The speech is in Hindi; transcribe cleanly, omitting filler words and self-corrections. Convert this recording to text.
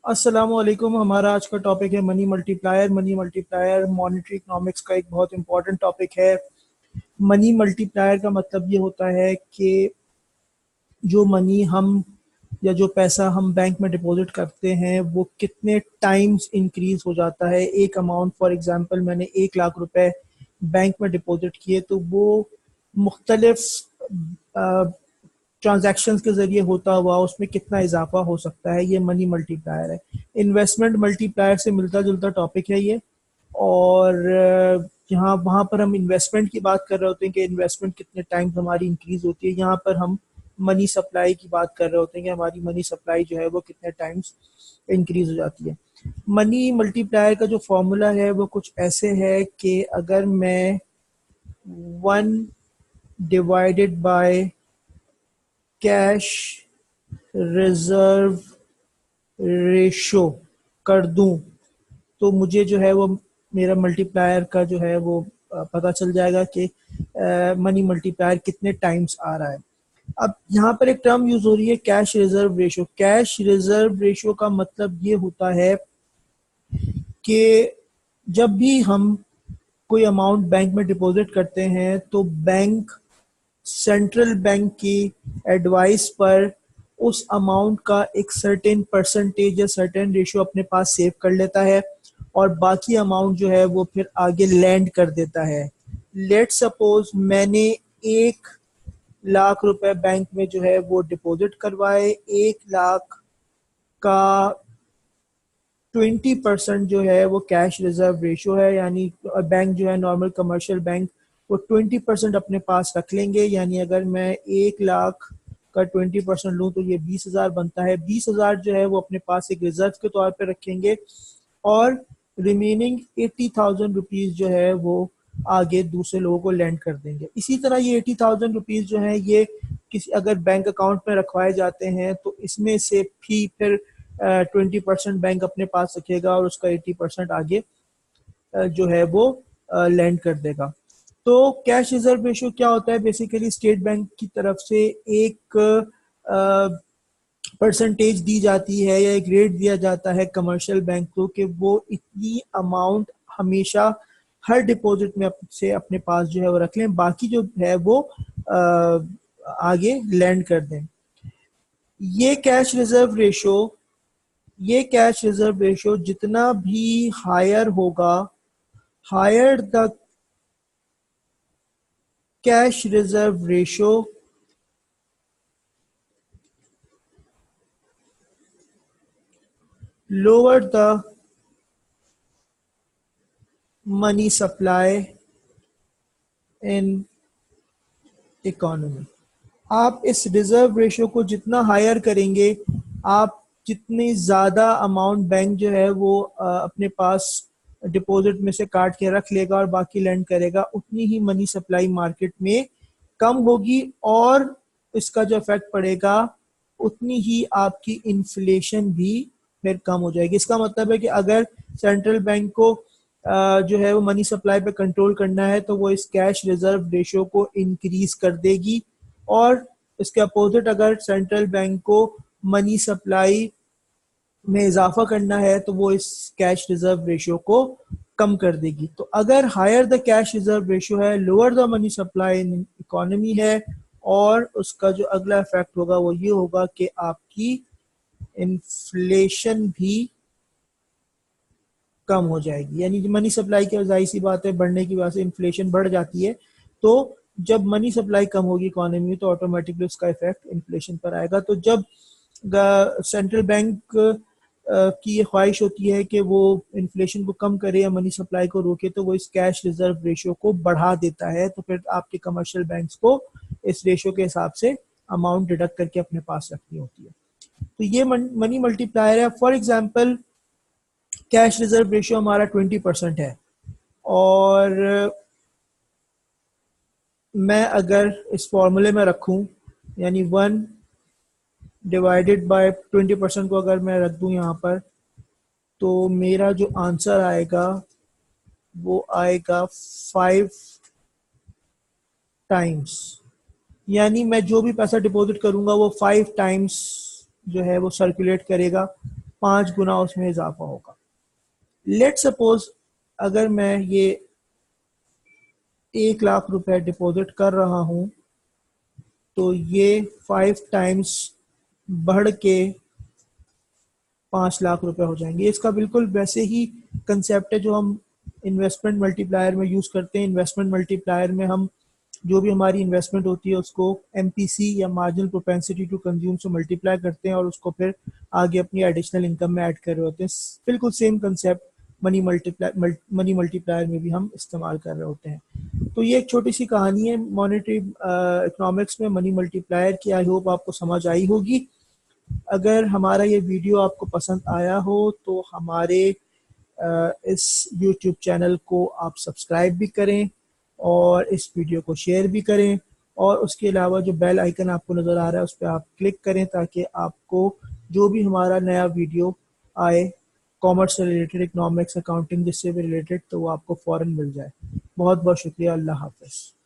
अस्सलामुअलैकुम। हमारा आज का टॉपिक है money multiplier. Money multiplier monetary economics का एक बहुत इंपॉर्टेंट टॉपिक है। मनी मल्टीप्लायर का मतलब ये होता है कि जो मनी हम या जो पैसा हम बैंक में डिपॉजिट करते हैं वो कितने टाइम्स इंक्रीज हो जाता है। एक अमाउंट, फॉर एग्जांपल मैंने 1 लाख रुपए बैंक में डिपॉजिट किए तो वो मुख्तलिफ ट्रांजैक्शंस के ज़रिए होता हुआ उसमें कितना इजाफा हो सकता है, ये मनी मल्टीप्लायर है। इन्वेस्टमेंट मल्टीप्लायर से मिलता जुलता टॉपिक है ये। और यहाँ वहाँ पर हम इन्वेस्टमेंट की बात कर रहे होते हैं कि इन्वेस्टमेंट कितने टाइम हमारी इंक्रीज होती है। यहाँ पर हम मनी सप्लाई की बात कर रहे होते हैं कि हमारी मनी सप्लाई जो है वो कितने टाइम्स इंक्रीज हो जाती है। मनी मल्टीप्लायर का जो फॉर्मूला है वो कुछ ऐसे है कि अगर मैं 1 divided by cash reserve ratio कर दूं तो मुझे जो है वो मेरा मल्टीप्लायर का जो है वो पता चल जाएगा कि मनी मल्टीप्लायर कितने टाइम्स आ रहा है। अब यहाँ पर एक टर्म यूज हो रही है, cash reserve ratio. Cash reserve ratio का मतलब ये होता है कि जब भी हम कोई अमाउंट बैंक में डिपॉजिट करते हैं तो बैंक सेंट्रल बैंक की एडवाइस पर उस अमाउंट का एक सर्टेन परसेंटेज या सर्टेन रेशियो अपने पास सेव कर लेता है और बाकी अमाउंट जो है वो फिर आगे लैंड कर देता है। लेट सपोज मैंने 1 लाख रुपए बैंक में जो है वो डिपॉजिट करवाए। 1 लाख का 20% जो है वो कैश रिजर्व रेशो है, यानी बैंक जो है नॉर्मल कमर्शियल बैंक वो 20% अपने पास रख लेंगे। यानी अगर मैं 1 लाख का 20% लूँ तो ये 20,000 बनता है। 20,000 जो है वो अपने पास एक रिजर्व के तौर पे रखेंगे और रिमेनिंग 80,000 रुपीज जो है वो आगे दूसरे लोगों को लैंड कर देंगे। इसी तरह ये 80,000 रुपीज जो है ये किसी अगर बैंक अकाउंट में रखवाए जाते हैं तो इसमें से भी फिर 20% बैंक अपने पास रखेगा और उसका 80% आगे जो है वो लैंड कर देगा। तो कैश रिजर्व रेशियो क्या होता है? बेसिकली स्टेट बैंक की तरफ से एक परसेंटेज दी जाती है या एक रेट दिया जाता है कमर्शियल बैंक को कि वो इतनी अमाउंट हमेशा हर डिपॉजिट में से अपने पास जो है वो रख लें, बाकी जो है वो आगे लैंड कर दें। ये कैश रिजर्व रेशो ये कैश रिजर्व रेशो जितना भी हायर होगा, higher the cash reserve ratio, lower the money supply in economy. आप इस रिजर्व रेशो को जितना हायर करेंगे, आप जितनी ज़्यादा अमाउंट बैंक जो है वो अपने पास डिपॉजिट में से काट के रख लेगा और बाकी लैंड करेगा, उतनी ही मनी सप्लाई मार्केट में कम होगी और इसका जो इफेक्ट पड़ेगा उतनी ही आपकी इन्फ्लेशन भी फिर कम हो जाएगी। इसका मतलब है कि अगर सेंट्रल बैंक को जो है वो मनी सप्लाई पे कंट्रोल करना है तो वो इस कैश रिजर्व रेशियो को इंक्रीज कर देगी, और इसके अपोजिट अगर सेंट्रल बैंक को मनी सप्लाई में इजाफा करना है तो वो इस कैश रिजर्व रेशियो को कम कर देगी। तो अगर higher the cash reserve ratio है, lower the money supply in economy है, और उसका जो अगला इफेक्ट होगा वो ये होगा कि आपकी इन्फ्लेशन भी कम हो जाएगी। यानी मनी सप्लाई की जाहिर सी बात है बढ़ने की वजह से इन्फ्लेशन बढ़ जाती है। तो जब मनी सप्लाई कम होगी इकोनॉमी में तो ऑटोमेटिकली उसका इफेक्ट इन्फ्लेशन पर आएगा। तो जब सेंट्रल बैंक की ये ख्वाहिश होती है कि वो इन्फ्लेशन को कम करे या मनी सप्लाई को रोके तो वो इस कैश रिजर्व रेशियो को बढ़ा देता है। तो फिर आपके कमर्शियल बैंक्स को इस रेशियो के हिसाब से अमाउंट डिडक्ट करके अपने पास रखनी होती है। तो ये मनी मल्टीप्लायर है। For example cash reserve ratio हमारा 20% है और मैं अगर इस फॉर्मूले में रखूं, यानी 1 डिवाइडेड बाय 20% को अगर मैं रख दूं यहाँ पर, तो मेरा जो आंसर आएगा वो आएगा 5 टाइम्स। यानी मैं जो भी पैसा डिपॉजिट करूंगा वो 5 टाइम्स जो है वो सर्कुलेट करेगा। 5 गुना उसमें इजाफा होगा। लेट सपोज अगर मैं ये 1 लाख रुपए डिपॉजिट कर रहा हूँ तो ये 5 टाइम्स बढ़ के 5 लाख रुपए हो जाएंगे। इसका बिल्कुल वैसे ही कंसेप्ट है जो हम इन्वेस्टमेंट मल्टीप्लायर में यूज़ करते हैं। इन्वेस्टमेंट मल्टीप्लायर में हम जो भी हमारी इन्वेस्टमेंट होती है उसको एमपीसी या मार्जिनल प्रोपेंसिटी टू कंज्यूम से मल्टीप्लाई करते हैं और उसको फिर आगे अपनी एडिशनल इनकम में ऐड कर रहे होते हैं। बिल्कुल सेम कंसेप्ट मनी मल्टीप्लायर में भी हम इस्तेमाल कर रहे होते हैं। तो ये एक छोटी सी कहानी है मॉनेटरी इकोनॉमिक्स में मनी मल्टीप्लायर की। आई होप आपको समझ आई होगी। अगर हमारा ये वीडियो आपको पसंद आया हो तो हमारे इस यूट्यूब चैनल को आप सब्सक्राइब भी करें और इस वीडियो को शेयर भी करें, और उसके अलावा जो बेल आइकन आपको नज़र आ रहा है उस पर आप क्लिक करें ताकि आपको जो भी हमारा नया वीडियो आए कॉमर्स से रिलेटेड, इकोनॉमिक्स, अकाउंटिंग जिससे भी रिलेटेड, तो वो आपको फ़ौरन मिल जाए। बहुत बहुत शुक्रिया। अल्लाह हाफ़िज़।